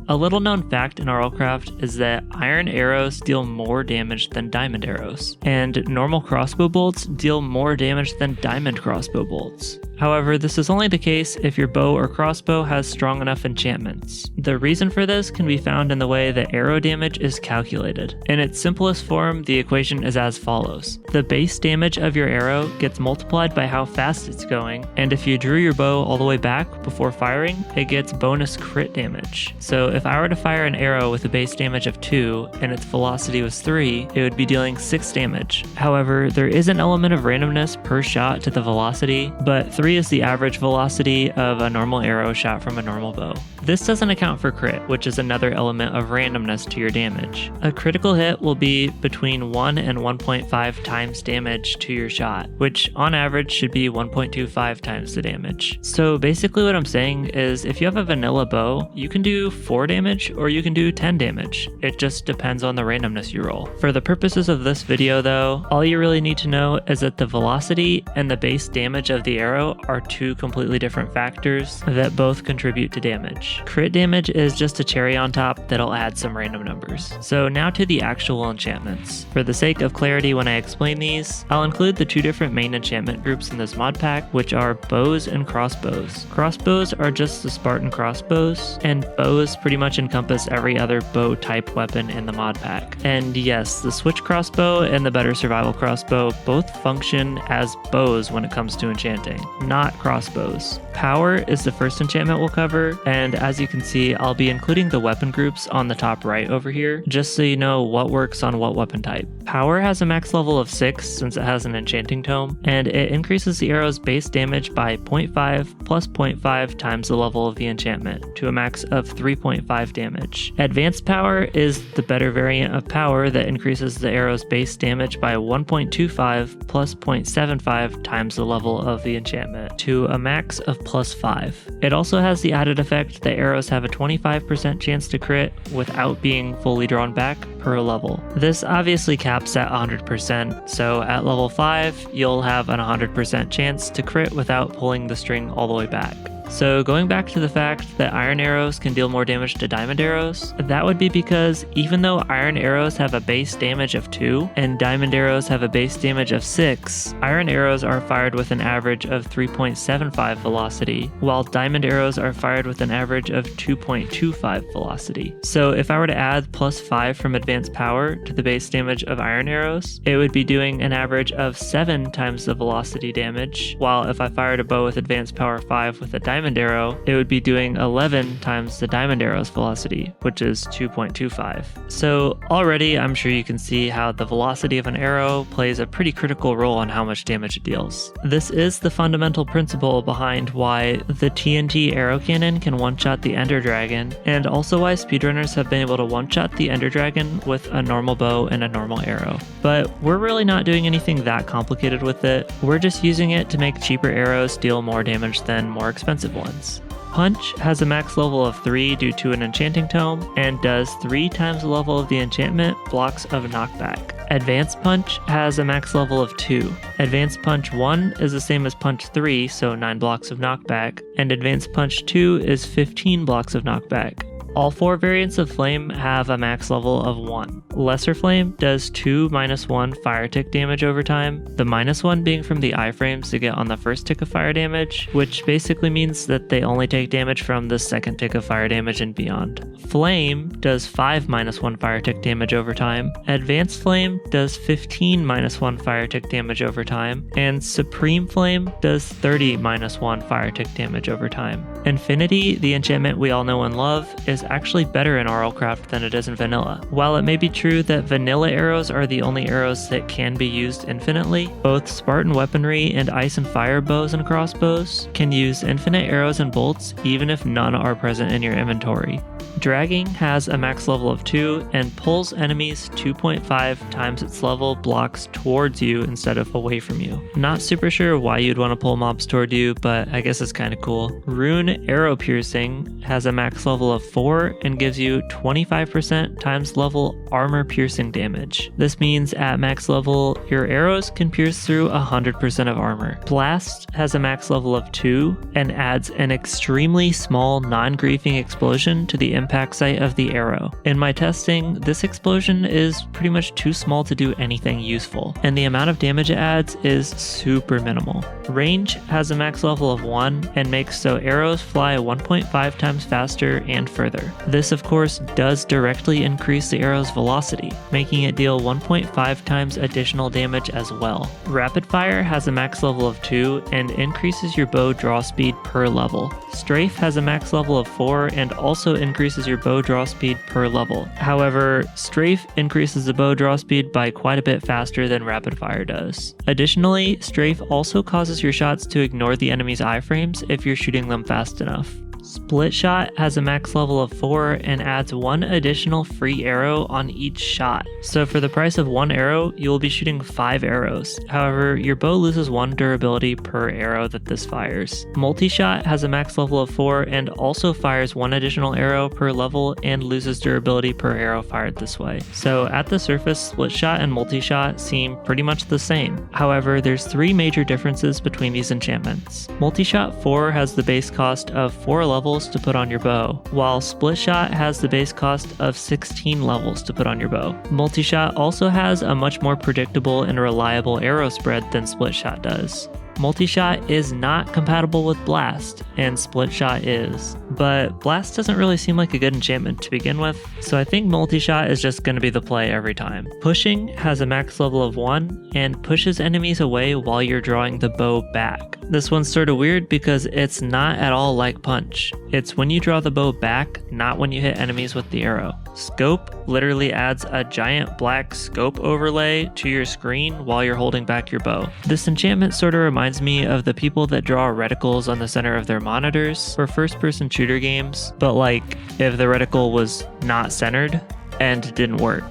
A little known fact in RLCraft is that iron arrows deal more damage than diamond arrows, and normal crossbow bolts deal more damage than diamond crossbow bolts. However, this is only the case if your bow or crossbow has strong enough enchantments. The reason for this can be found in the way that arrow damage is calculated. In its simplest form, the equation is as follows. The base damage of your arrow gets multiplied by how fast it's going, and if you drew your bow all the way back before firing, it gets bonus crit damage. So if I were to fire an arrow with a base damage of 2 and its velocity was 3, it would be dealing 6 damage. However, there is an element of randomness per shot to the velocity, but 3 is the average velocity of a normal arrow shot from a normal bow. This doesn't account for crit, which is another element of randomness to your damage. A critical hit will be between 1 and 1.5 times damage to your shot, which on average should be 1.25 times the damage. So basically what I'm saying is if you have a vanilla bow, you can do 4 damage or you can do 10 damage. It just depends on the randomness you roll. For the purposes of this video though, all you really need to know is that the velocity and the base damage of the arrow are 2 completely different factors that both contribute to damage. Crit damage is just a cherry on top that'll add some random numbers. So now to the actual enchantments. For the sake of clarity when I explain these, I'll include the 2 different main enchantment groups in this mod pack, which are bows and crossbows. Crossbows are just the Spartan crossbows, and bows pretty much encompass every other bow type weapon in the mod pack. And yes, the switch crossbow and the better survival crossbow both function as bows when it comes to enchanting, not crossbows. Power is the first enchantment we'll cover, and as you can see, I'll be including the weapon groups on the top right over here, just so you know what works on what weapon type. Power has a max level of 6 since it has an enchanting tome, and it increases the arrow's base damage by 0.5 plus 0.5 times the level of the enchantment, to a max of 3.5 damage. Advanced power is the better variant of power that increases the arrow's base damage by 1.25 plus 0.75 times the level of the enchantment, to a max of plus 5. It also has the added effect that arrows have a 25% chance to crit without being fully drawn back per level. This obviously caps at 100%, so at level 5, you'll have an 100% chance to crit without pulling the string all the way back. So going back to the fact that iron arrows can deal more damage to diamond arrows, that would be because even though iron arrows have a base damage of 2 and diamond arrows have a base damage of 6, iron arrows are fired with an average of 3.75 velocity, while diamond arrows are fired with an average of 2.25 velocity. So if I were to add plus 5 from advanced power to the base damage of iron arrows, it would be doing an average of 7 times the velocity damage, while if I fired a bow with advanced power 5 with a diamond arrow, it would be doing 11 times the diamond arrow's velocity, which is 2.25. So already I'm sure you can see how the velocity of an arrow plays a pretty critical role on how much damage it deals. This is the fundamental principle behind why the TNT arrow cannon can one-shot the Ender Dragon, and also why speedrunners have been able to one-shot the Ender Dragon with a normal bow and a normal arrow. But we're really not doing anything that complicated with it. We're just using it to make cheaper arrows deal more damage than more expensive ones. Punch has a max level of 3 due to an enchanting tome, and does 3 times the level of the enchantment blocks of knockback. Advanced Punch has a max level of 2. Advanced Punch 1 is the same as Punch 3, so 9 blocks of knockback, and Advanced Punch 2 is 15 blocks of knockback. All 4 variants of Flame have a max level of 1. Lesser Flame does 2 -1 fire tick damage over time, the -1 being from the iframes to get on the first tick of fire damage, which basically means that they only take damage from the second tick of fire damage and beyond. Flame does 5 -1 fire tick damage over time, Advanced Flame does 15 -1 fire tick damage over time, and Supreme Flame does 30 -1 fire tick damage over time. Infinity, the enchantment we all know and love, is actually better in RLCraft than it is in vanilla. While it may be true that vanilla arrows are the only arrows that can be used infinitely, both Spartan weaponry and ice and fire bows and crossbows can use infinite arrows and bolts even if none are present in your inventory. Dragging has a max level of 2 and pulls enemies 2.5 times its level blocks towards you instead of away from you. Not super sure why you'd want to pull mobs toward you, but I guess it's kind of cool. Rune Arrow Piercing has a max level of 4 and gives you 25% times level armor armor piercing damage. This means at max level, your arrows can pierce through 100% of armor. Blast has a max level of 2 and adds an extremely small non-griefing explosion to the impact site of the arrow. In my testing, this explosion is pretty much too small to do anything useful, and the amount of damage it adds is super minimal. Range has a max level of 1 and makes so arrows fly 1.5 times faster and further. This of course does directly increase the arrow's velocity, making it deal 1.5 times additional damage as well. Rapid fire has a max level of 2 and increases your bow draw speed per level. Strafe has a max level of 4 and also increases your bow draw speed per level. However, Strafe increases the bow draw speed by quite a bit faster than rapid fire does. Additionally, Strafe also causes your shots to ignore the enemy's iframes if you're shooting them fast enough. Splitshot has a max level of 4 and adds 1 additional free arrow on each shot. So for the price of 1 arrow, you will be shooting 5 arrows. However, your bow loses 1 durability per arrow that this fires. Multishot has a max level of 4 and also fires 1 additional arrow per level and loses durability per arrow fired this way. So at the surface, Splitshot and Multishot seem pretty much the same. However, there's 3 major differences between these enchantments. Multishot 4 has the base cost of 4 levels to put on your bow, while Splitshot has the base cost of 16 levels to put on your bow. Multishot also has a much more predictable and reliable arrow spread than Splitshot does. Multishot is not compatible with Blast, and Splitshot is. But Blast doesn't really seem like a good enchantment to begin with, so I think Multishot is just going to be the play every time. Pushing has a max level of 1 and pushes enemies away while you're drawing the bow back. This one's sort of weird because it's not at all like Punch. It's when you draw the bow back, not when you hit enemies with the arrow. Scope literally adds a giant black scope overlay to your screen while you're holding back your bow. This enchantment sort of reminds me of the people that draw reticles on the center of their monitors for first-person shooter games, but like if the reticle was not centered and didn't work.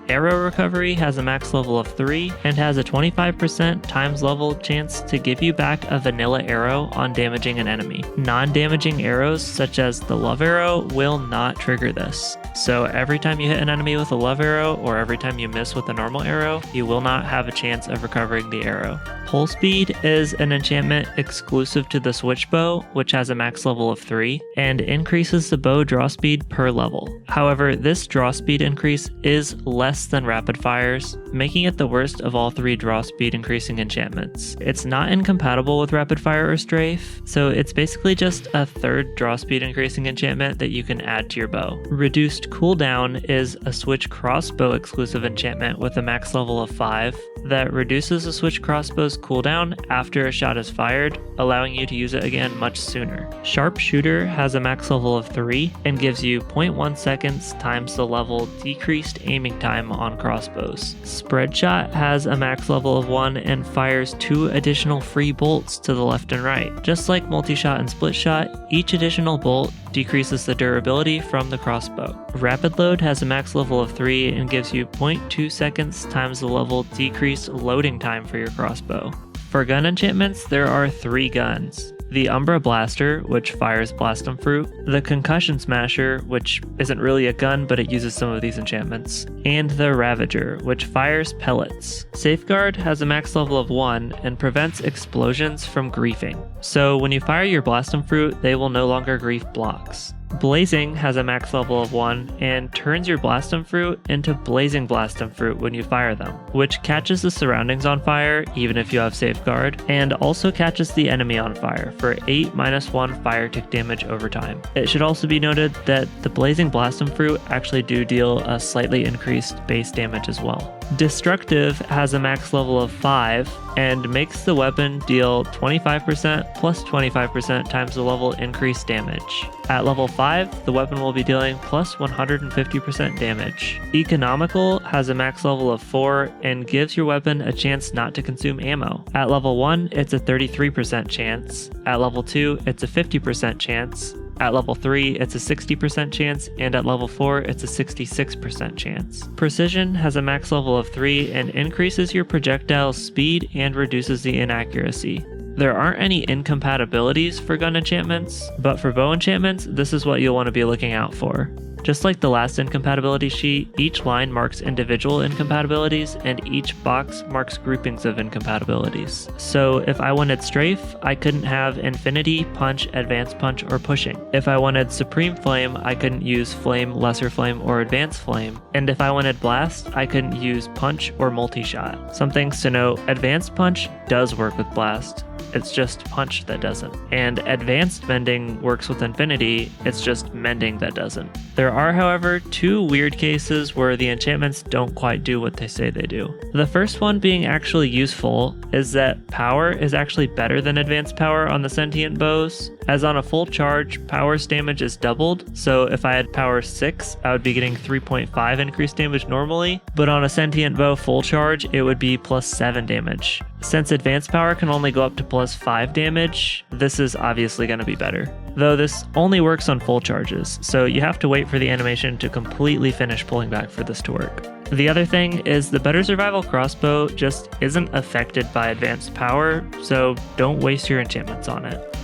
Arrow recovery has a max level of 3 and has a 25% times level chance to give you back a vanilla arrow on damaging an enemy. Non-damaging arrows such as the love arrow will not trigger this. So every time you hit an enemy with a love arrow or every time you miss with a normal arrow, you will not have a chance of recovering the arrow. Pull speed is an enchantment exclusive to the switch bow, which has a max level of 3 and increases the bow draw speed per level. However, this draw speed increase is less than rapid fires, making it the worst of all 3 draw speed increasing enchantments. It's not incompatible with rapid fire or strafe, so it's basically just a 3rd draw speed increasing enchantment that you can add to your bow. Reduced Cooldown is a switch crossbow exclusive enchantment with a max level of 5 that reduces the switch crossbow's cooldown after a shot is fired, allowing you to use it again much sooner. Sharpshooter has a max level of 3 and gives you 0.1 seconds times the level decreased aiming time on crossbows. Spreadshot has a max level of 1 and fires 2 additional free bolts to the left and right. Just like Multishot and Splitshot, each additional bolt decreases the durability from the crossbow. Rapid Load has a max level of 3 and gives you 0.2 seconds times the level decreased loading time for your crossbow. For gun enchantments, there are 3 guns. The Umbra Blaster, which fires Blastum Fruit, the Concussion Smasher, which isn't really a gun but it uses some of these enchantments, and the Ravager, which fires pellets. Safeguard has a max level of 1 and prevents explosions from griefing. So when you fire your Blastum Fruit, they will no longer grief blocks. Blazing has a max level of 1 and turns your Blastum Fruit into Blazing Blastum Fruit when you fire them, which catches the surroundings on fire even if you have Safeguard, and also catches the enemy on fire for 8-1 fire tick damage over time. It should also be noted that the Blazing Blastum Fruit actually do deal a slightly increased base damage as well. Destructive has a max level of 5 and makes the weapon deal 25% plus 25% times the level increased damage. At level 5, the weapon will be dealing plus 150% damage. Economical has a max level of 4 and gives your weapon a chance not to consume ammo. At level 1, it's a 33% chance. At level 2, it's a 50% chance. At level 3, it's a 60% chance, and at level 4, it's a 66% chance. Precision has a max level of 3 and increases your projectile's speed and reduces the inaccuracy. There aren't any incompatibilities for gun enchantments, but for bow enchantments, this is what you'll want to be looking out for. Just like the last incompatibility sheet, each line marks individual incompatibilities and each box marks groupings of incompatibilities. So if I wanted Strafe, I couldn't have Infinity, Punch, Advanced Punch, or Pushing. If I wanted Supreme Flame, I couldn't use Flame, Lesser Flame, or Advanced Flame. And if I wanted Blast, I couldn't use Punch or Multishot. Some things to note: Advanced Punch does work with Blast. It's just Punch that doesn't. And Advanced Mending works with Infinity, it's just Mending that doesn't. There are, however, two weird cases where the enchantments don't quite do what they say they do. The first one being actually useful is that Power is actually better than Advanced Power on the Sentient Bows, as on a full charge, Power's damage is doubled, so if I had Power 6, I would be getting 3.5 increased damage normally, but on a Sentient Bow full charge, it would be plus 7 damage. Since Advanced Power can only go up to plus 5 damage, this is obviously going to be better. Though this only works on full charges, so you have to wait for the animation to completely finish pulling back for this to work. The other thing is the better survival crossbow just isn't affected by Advanced Power, so don't waste your enchantments on it.